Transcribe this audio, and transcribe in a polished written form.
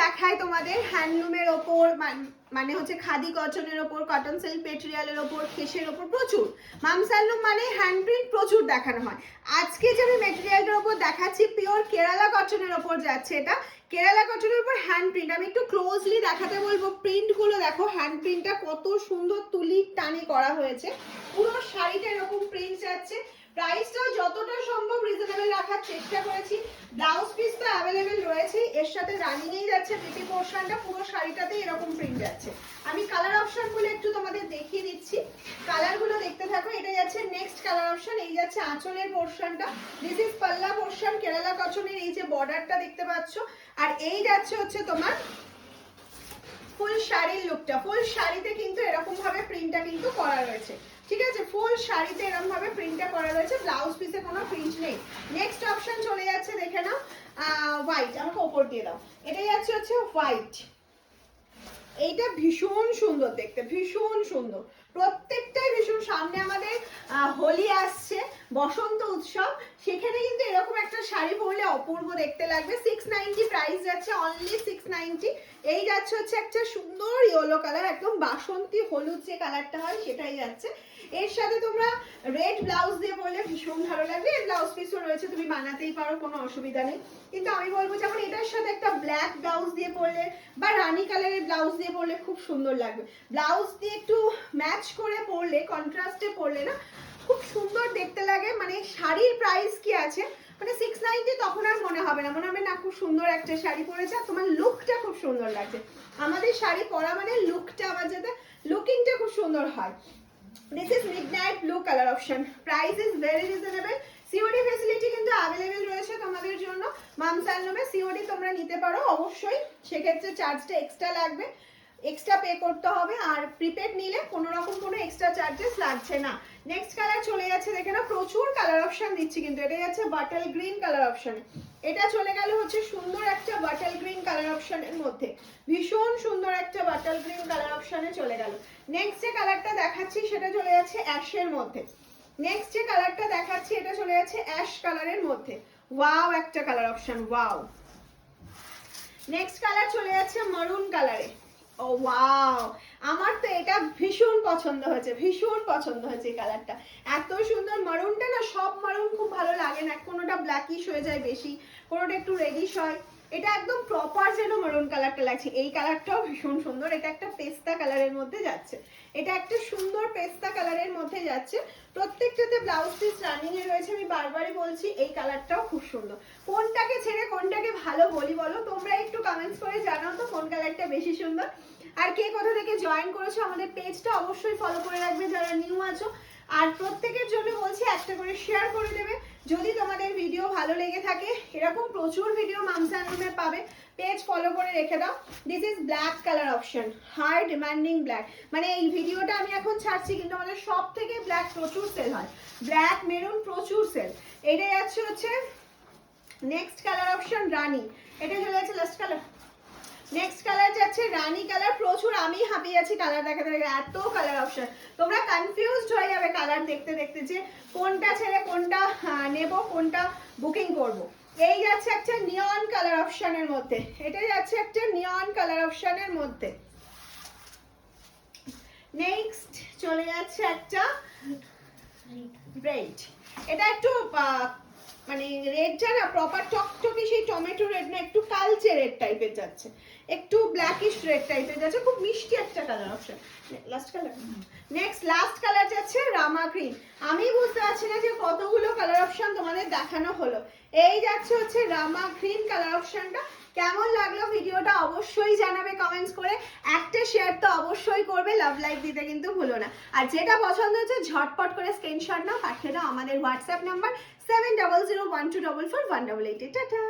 দেখাই তোমাদের হ্যান্ডলুমের ওপর, মানে হচ্ছে খাদি কটনের ওপর, কটন সিল্ক মেটেরিয়ালের ওপর, খেসের ওপর প্রচুর। মামস হ্যান্ডলুম মানে হ্যান্ডপ্রিন্ট প্রচুর দেখানো হয়। আজকে যে আমি মেটেরিয়ালটার ওপর দেখাচ্ছি পিওর কেরালা কটনের ওপর যাচ্ছে। এটা কেরালা কটনের উপর হ্যান্ড প্রিন্ট। আমি একটু ক্লোজলি দেখাতে বলবো, প্রিন্টগুলো দেখো, হ্যান্ড প্রিন্টটা কত সুন্দর তুলির টানে করা হয়েছে। পুরো শাড়িটা এরকম প্রিন্ট যাচ্ছে। প্রাইসটাও যতটা সম্ভব রিজনেবল রাখার চেষ্টা করেছি। ব্লাউজ পিস তো অ্যাভেলেবেল রয়েছে, এর সাথে রানিংয়েই যাচ্ছে পেটি পোর্শনটা, পুরো শাড়িটাতে এরকম প্রিন্ট যাচ্ছে। আমি কালার অপশনগুলো একটু তোমাদের দেখিয়ে দিচ্ছি, কালারগুলো দেখতে থাকো। এটা যাচ্ছে নেক্সট কালার অপশন, এই যাচ্ছে আঁচলের পোর্শনটা, দিস ইজ পাল্লা পোর্শন কেরালা কটনের, এই যে বর্ডারটা দেখতে পাচ্ছ। আর এই যাচ্ছে হচ্ছে তোমার ফুল শাড়ির লুকটা। ফুল শাড়িতে কিন্তু এরকম ভাবে প্রিন্টটা কিন্তু করা রয়েছে, ঠিক আছে? ফুল শাড়িতে এরকম ভাবে প্রিন্টটা করা রয়েছে, ব্লাউজ পিসে কোনো প্রিন্ট নেই। নেক্সট অপশন চলে যাচ্ছে, দেখে নাও, হোয়াইট। আমাকে ওপর দিয়ে দাও। এটা যাচ্ছে হচ্ছে হোয়াইট। এইটা ভীষণ সুন্দর দেখতে, ভীষণ সুন্দর, প্রত্যেকটাই ভীষণ। সামনে আমাদের হোলি আসছে, বসন্ত উৎসব, সেখানে কিন্তু এরকম একটা শাড়ি পরলে অপূর্ব দেখতে লাগবে। 690 প্রাইস যাচ্ছে, অনলি 690। এই যাচ্ছে হচ্ছে একটা সুন্দর ইয়েলো কালার, একদম বাসন্তী হলুদ যে কালারটা হয় সেটাই যাচ্ছে। এর সাথে তোমরা রেড ব্লাউজ দিয়ে পরলে ভীষণ ভালো লাগবে। এর ব্লাউজ পিসও রয়েছে, তুমি বানাতেই পারো, কোনো অসুবিধা নেই। কিন্তু আমি বলবো যেমন এটার সাথে একটা ব্ল্যাক ব্লাউজ দিয়ে পরলে বা রানী কালারের ব্লাউজ দিয়ে পরলে খুব সুন্দর লাগবে। ব্লাউজ দিয়ে একটু ম্যাচ করে পরলে, কন্ট্রাস্টে পরলে না খুব সুন্দর দেখতে লাগে। মানে শাড়ির প্রাইস কি আছে, মানে 690, তখন আর মনে হবে না, মনে হবে না খুব সুন্দর একটা শাড়ি পরেছে, আর তোমার লুকটা খুব সুন্দর লাগছে। আমাদের শাড়ি পরা মানে লুকটা, আমার যাতে লুকিংটা খুব সুন্দর হয়। This is midnight blue color option. Price is very reasonable. COD facility কিন্তু अवेलेबल রয়েছে তোমাদের জন্য। মামস হ্যান্ডলুমে COD তোমরা নিতে পারো, অবশ্যই সেক্ষেত্রে চার্জটা এক্সট্রা লাগবে, এক্সট্রা পে করতে হবে। আর প্রিপেড নিলে কোনো রকম কোনো এক্সট্রা চার্জেস লাগছে না। নেক্সট কালার চলে যাচ্ছে, দেখে না, প্রচুর কালার অপশন দিচ্ছি কিন্তু। এটা যাচ্ছে বাটল গ্রিন কালার অপশন। এটা চলে গেল হচ্ছে সুন্দর একটা বাটল গ্রিন কালার অপশনের মধ্যে, ভীষণ সুন্দর একটা বাটল গ্রিন কালার অপশনে চলে গেল। নেক্সট যে কালারটা দেখাচ্ছি সেটা চলে যাচ্ছে অ্যাশের মধ্যে। নেক্সট যে কালারটা দেখাচ্ছি এটা চলে যাচ্ছে অ্যাশ কালারের মধ্যে। ওয়াও, একটা colour option, wow. Next colour চলে যাচ্ছে মারুন কালারে। ও ওয়াও, আমার তো এটা ভীষণ পছন্দ হয়েছে, ভীষণ পছন্দ হয়েছে এই কালারটা, এত সুন্দর। মারুনটা না, সব মারুন খুব ভালো লাগে না, কোনোটা ব্ল্যাকিশ হয়ে যায় বেশি, কোনোটা একটু রেডিশ হয়। এটা একদম প্রপার যেন মারুন কালারটা লাগছে। এই কালারটাও ভীষণ সুন্দর, এটা একটা পেস্তা কালারের মধ্যে যাচ্ছে, এটা একটা সুন্দর পেস্তা কালারের মধ্যে যাচ্ছে। প্রত্যেকটাতে ব্লাউজ পিস রানিং এ রয়েছে। আমি বারবারই বলছি এই কালারটাও খুব সুন্দর। কোনটাকে ছেড়ে কোনটাকে ভালো বলি বলো, তোমরা একটু কমেন্টস করে জানাও তো কোন কালারটা বেশি সুন্দর। আর কে কোথা থেকে জয়েন করেছো আমাদের পেজটা অবশ্যই ফলো করে রাখবে যারা নিউ আছো। আর প্রত্যেকের জন্য বলছি একটা করে শেয়ার করে দেবে যদি তোমাদের ভিডিও ভালো লেগে থাকে। এরকম প্রচুর ভিডিও মামস হ্যান্ডলুমে পাবে, পেজ ফলো করে রেখে দাও। This is black colour option, high demanding black. মানে এই ভিডিওটা আমি এখন ছাড়ছি কিন্তু আমাদের সব থেকে ব্ল্যাক প্রচুর সেল হয়, ব্ল্যাক মেরুন প্রচুর সেল। এটা যাচ্ছে হচ্ছে নেক্সট কালার অপশন রানী। এটা চলে যাচ্ছে লাস্ট কালার। নেক্সট কালার যাচ্ছে রানী কালার, প্রচুর। আমি হাঁপিয়ে আছি কালার দেখাতে, এত কালার অপশন, তোমরা কনফিউজড হয়ে যাবে কালার দেখতে দেখতে যে কোনটা ছেড়ে কোনটা নেব, কোনটা বুকিং করব। এই যাচ্ছে একটা নিয়ন কালার অপশনের মধ্যে, এটা যাচ্ছে একটা নিয়ন কালার অপশনের মধ্যে। নেক্সট চলে যাচ্ছে একটা রেড। এটা একটু মানে রেডটা না প্রপার টকটকে সেই টমেটো রেড না, একটু কালচে রেড টাইপের যাচ্ছে, একটু ব্ল্যাকিশ রেড টাইপের যাচ্ছে, খুব মিষ্টি একটা colour option. Last colour, next last colour যাচ্ছে রামা গ্রিন। আমি বুঝতে পারছি না যে কতগুলো কালার অপশন তোমাদের দেখানো হলো। এই যাচ্ছে হচ্ছে রামা গ্রিন কালার অপশনটা। কেমন লাগলো ভিডিওটা অবশ্যই জানাবে কমেন্টস করে, একটা শেয়ার তো অবশ্যই করবে, লাভ লাইক দিতে কিন্তু ভুলো না। আর যেটা পছন্দ হচ্ছে ঝটপট করে স্ক্রিনশট নাও, পাঠিয়ে দাও আমাদের হোয়াটসঅ্যাপ নাম্বার 7001244188। টাটা।